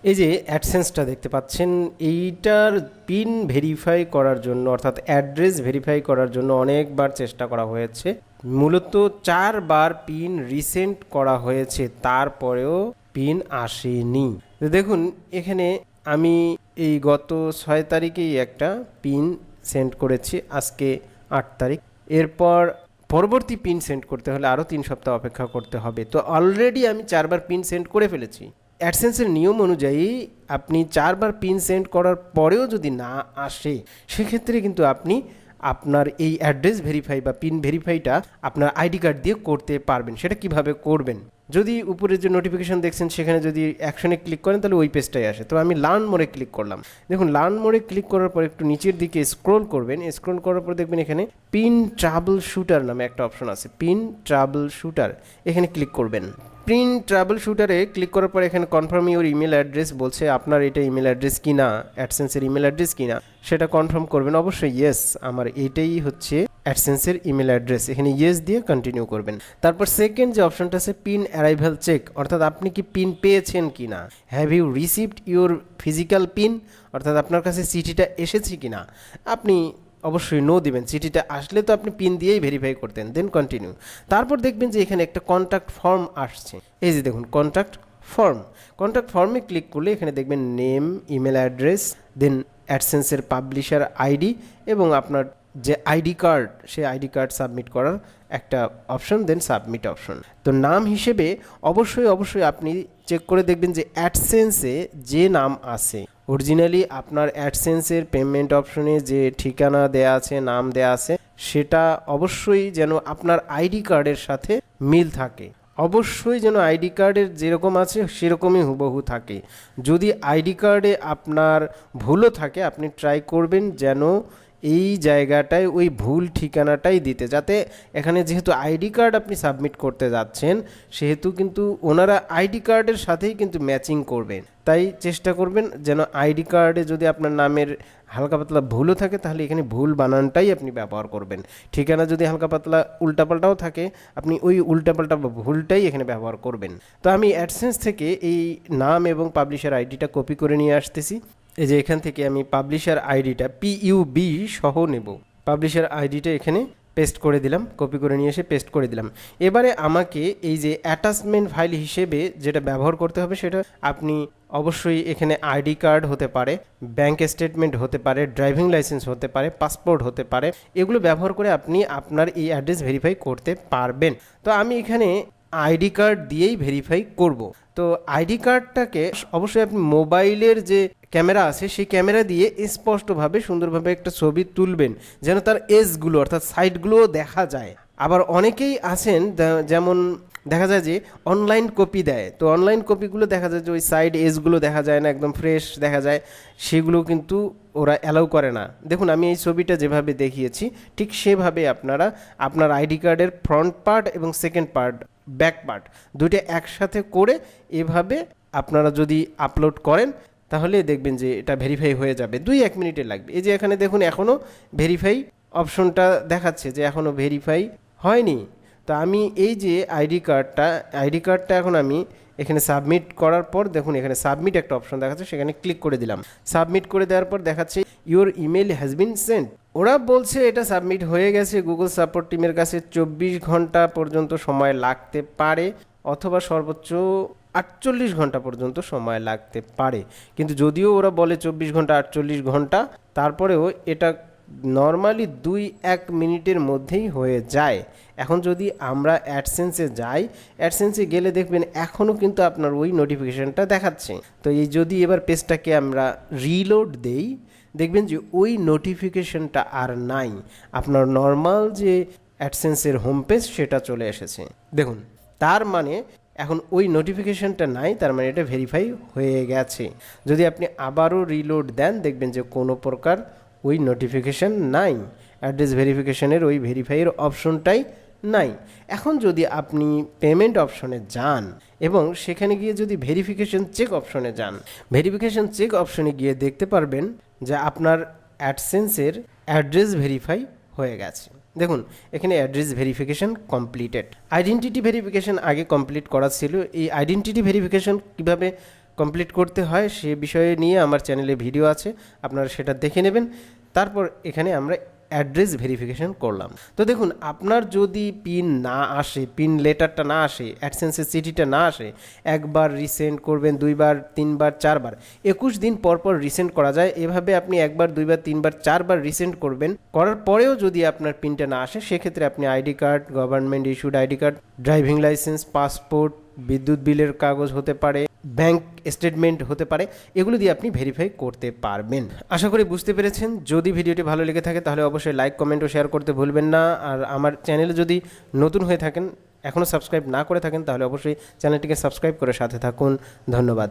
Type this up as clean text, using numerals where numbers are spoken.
এই যে অ্যাডসেন্সটা দেখতে পাচ্ছেন, এইটার পিন ভেরিফাই করার জন্য অর্থাৎ অ্যাড্রেস ভেরিফাই করার জন্য অনেকবার চেষ্টা করা হয়েছে। মূলত 4বার পিন রিসেন্ট করা হয়েছে, তারপরেও পিন আসেনি। তো দেখুন এখানে আমি এই গত 6 তারিখেই একটা পিন সেন্ড করেছি, আজকে 8 তারিখ। এরপর পরবর্তী পিন সেন্ড করতে হলে আরও 3 সপ্তাহ অপেক্ষা করতে হবে। তো অলরেডি আমি 4বার পিন সেন্ড করে ফেলেছি। অ্যাডসেন্সের নিয়ম অনুযায়ী আপনি 4বার পিন সেন্ড করার পরেও যদি না আসে, সেক্ষেত্রে কিন্তু আপনি আপনার এই অ্যাড্রেস ভেরিফাই বা পিন ভেরিফাইটা আপনার আইডি কার্ড দিয়ে করতে পারবেন। সেটা কিভাবে করবেন, যদি উপরে যে নোটিফিকেশন দেখছেন সেখানে যদি অ্যাকশনে ক্লিক করেন তাহলে ওই পেজটাই আসে। তো আমি লার্ন মোড়ে ক্লিক করলাম। দেখুন লার্ন মোড়ে ক্লিক করার পর একটু নিচের দিকে স্ক্রোল করবেন। স্ক্রোল করার পর দেখবেন এখানে পিন ট্রাবল শুটার নামে একটা অপশন আছে, পিন ট্রাবল শুটার, এখানে ক্লিক করবেন। পিন ট্রাবল শুটারে ক্লিক করার পর এখানে কনফার্ম ইউর ইমেল অ্যাড্রেস বলছে, আপনার এটা ইমেল অ্যাড্রেস কিনা, অ্যাডসেন্সের ইমেল অ্যাড্রেস কিনা সেটা কনফার্ম করবেন। অবশ্যই ইয়েস, আমার এটাই হচ্ছে অ্যাডসেন্সের ইমেল অ্যাড্রেস, এখানে ইয়েস দিয়ে কন্টিনিউ করবেন। তারপর সেকেন্ড যে অপশনটা আছে পিন অ্যারাইভাল চেক, অর্থাৎ আপনি কি পিন পেয়েছেন কিনা, have you received your physical pin, অর্থাৎ আপনার কাছে চিঠিটা এসেছে কিনা, আপনি অবশ্যই নো দিবেন। চিঠিটা আসলে তো আপনি পিন দিয়েই ভেরিফাই করতেন। Then continue. তারপর দেখবেন যে এখানে একটা কন্ট্যাক্ট ফর্ম আসছে, এই যে দেখুন কন্ট্যাক্ট ফর্ম। কন্ট্যাক্ট ফর্মে ক্লিক করলে এখানে দেখবেন নেম, ইমেল অ্যাড্রেস, দেন অ্যাডসেন্সের পাবলিশার আইডি এবং আপনার যে আইডি কার্ড, সেই আইডি কার্ড সাবমিট করার একটা অপশন, দেন সাবমিট অপশন। তো নাম হিসেবে অবশ্যই আপনি চেক করে দেখবেন যে অ্যাডসেন্সে যে নাম আছে, অরিজিনালি আপনার অ্যাডসেন্সের পেমেন্ট অপশনে যে ঠিকানা দেয়া আছে, নাম দেয়া আছে, সেটা অবশ্যই যেন আপনার আইডি কার্ডের সাথে মিল থাকে। অবশ্যই যেন আইডি কার্ডের যেরকম আছে সেরকমই হুবহু থাকে। যদি আইডি কার্ডে আপনার ভুলও থাকে, আপনি ট্রাই করবেন যেন এই জায়গাটায় ওই ভুল ঠিকানাটাই দিতে, যাতে এখানে যেহেতু আইডি কার্ড আপনি সাবমিট করতে যাচ্ছেন, সেহেতু কিন্তু ওনারা আইডি কার্ডের সাথেই কিন্তু ম্যাচিং করবেন। তাই চেষ্টা করবেন যেন আইডি কার্ডে যদি আপনার নামের হালকা পাতলা ভুলও থাকে, তাহলে এখানে ভুল বানানটাই আপনি ব্যবহার করবেন। ঠিকানা যদি হালকা পাতলা উল্টাপাল্টাও থাকে, আপনি ওই উল্টাপাল্টা বা ভুলটাই এখানে ব্যবহার করবেন। তো আমি অ্যাডসেন্স থেকে এই নাম এবং পাবলিশার আইডিটা কপি করে নিয়ে আসতেছি। এই যে এখান থেকে আমি পাবলিশার আইডিটা PUB সহ নেব। পাবলিশার আইডিটা এখানে পেস্ট করে দিলাম, কপি করে নিয়ে এসে পেস্ট করে দিলাম। এবারে আমাকে এই যে অ্যাটাচমেন্ট ফাইল হিসেবে যেটা ব্যবহার করতে হবে, সেটা আপনি অবশ্যই এখানে আইডি কার্ড হতে পারে, ব্যাংক স্টেটমেন্ট হতে পারে, ড্রাইভিং লাইসেন্স হতে পারে, পাসপোর্ট হতে পারে, এগুলো ব্যবহার করে আপনি আপনার এই অ্যাড্রেস ভেরিফাই করতে পারবেন। তো আমি এখানে আইডি কার্ড দিয়েই ভেরিফাই করব। তো আইডি কার্ডটাকে অবশ্যই আপনি মোবাইলের যে ক্যামেরা আছে সেই ক্যামেরা দিয়ে স্পষ্টভাবে সুন্দরভাবে একটা ছবি তুলবেন, যেন তার এজগুলো অর্থাৎ সাইডগুলোও দেখা যায়। আবার অনেকেই আছেন যেমন দেখা যায় যে অনলাইন কপি দেয়, তো অনলাইন কপিগুলো দেখা যায় যে ওই সাইড এজগুলো দেখা যায় না, একদম ফ্রেশ দেখা যায়, সেগুলো কিন্তু ওরা অ্যালাউ করে না। দেখুন আমি এই ছবিটা যেভাবে দেখিয়েছি ঠিক সেভাবে আপনারা আপনার আইডি কার্ডের ফ্রন্ট পার্ট এবং সেকেন্ড পার্ট, ব্যাক পার্ট দুইটা একসাথে করে এভাবে আপনারা যদি আপলোড করেন, তাহলে দেখবেন যে এটা ভেরিফাই হয়ে যাবে। 2-1 মিনিটে লাগবে। এই যে এখানে দেখুন এখনও ভেরিফাই অপশনটা দেখাচ্ছে যে এখনও ভেরিফাই হয়নি। তো আমি এই যে আইডি কার্ডটা এখন আমি এখানে সাবমিট করার পর দেখুন এখানে সাবমিট একটা অপশন দেখাচ্ছে, সেখানে ক্লিক করে দিলাম। সাবমিট করে দেওয়ার পর দেখাচ্ছে your email has been sent. ওরা বলছে এটা সাবমিট হয়ে গেছে, গুগল সাপোর্ট টিমের কাছে 24 ঘন্টা পর্যন্ত সময় লাগতে পারে, অথবা সর্বোচ্চ 48 ঘন্টা পর্যন্ত সময় লাগতে পারে। কিন্তু যদিও ওরা বলে 24 ঘন্টা 48 ঘন্টা, তারপরেও এটা নর্মালি 2-1 মিনিটের মধ্যেই হয়ে যায়। এখন যদি আমরা অ্যাডসেন্সে যাই, অ্যাডসেন্সে গেলে দেখবেন এখনও কিন্তু আপনার ওই নোটিফিকেশানটা দেখাচ্ছে। তো এই যদি এবার পেজটাকে আমরা রিলোড দেই, দেখবেন যে ওই নোটিফিকেশানটা আর নাই, আপনার নর্মাল যে অ্যাডসেন্সের হোম পেজ সেটা চলে এসেছে। দেখুন তার মানে এখন ওই নোটিফিকেশানটা নাই, তার মানে এটা ভেরিফাই হয়ে গেছে। যদি আপনি আবারও রিলোড দেন, দেখবেন যে কোনো প্রকার ওই নোটিফিকেশান নাই, অ্যাড্রেস ভেরিফিকেশানের ওই ভেরিফাইয়ের অপশনটাই নাই। এখন যদি আপনি পেমেন্ট অপশনে যান এবং সেখানে গিয়ে যদি ভেরিফিকেশান চেক অপশনে যান, ভেরিফিকেশান চেক অপশনে গিয়ে দেখতে পারবেন যে আপনার অ্যাডসেন্সের অ্যাড্রেস ভেরিফাই হয়ে গেছে। দেখুন এখানে address verification completed. Identity verification আগে কমপ্লিট করা ছিল। এই আইডেন্টিটি ভেরিফিকেশান কিভাবে কমপ্লিট করতে হয় সে বিষয়ে নিয়ে আমার চ্যানেলে ভিডিও আছে, আপনারা সেটা দেখে নেবেন। তারপর এখানে আমরা অ্যাড্রেস ভেরিফিকেশন করলাম। তো দেখুন, আপনার যদি পিন না আসে, পিন লেটারটা না আসে, অ্যাডসেন্সের চিঠিটা না আসে, একবার রিসেন্ড করবেন, 2বার 3বার 4বার, 21 দিন পর পর রিসেন্ড করা যায়। এভাবে আপনি 1বার 2বার 3বার 4বার রিসেন্ড করবেন, করার পরেও যদি আপনার পিনটা না আসে, সেক্ষেত্রে আপনি ID card, government issued ID card, driving licence, passport, বিদ্যুৎ বিলের কাগজ হতে পারে, ব্যাংক স্টেটমেন্ট হতে পারে, এগুলো দিয়ে আপনি ভেরিফাই করতে পারবেন। আশা করি বুঝতে পেরেছেন। যদি ভিডিওটি ভালো লেগে থাকে তাহলে অবশ্যই লাইক, কমেন্ট ও শেয়ার করতে ভুলবেন না। আর আমার চ্যানেলে যদি নতুন হয়ে থাকেন, এখনও সাবস্ক্রাইব না করে থাকেন, তাহলে অবশ্যই চ্যানেলটিকে সাবস্ক্রাইব করে সাথে থাকুন। ধন্যবাদ।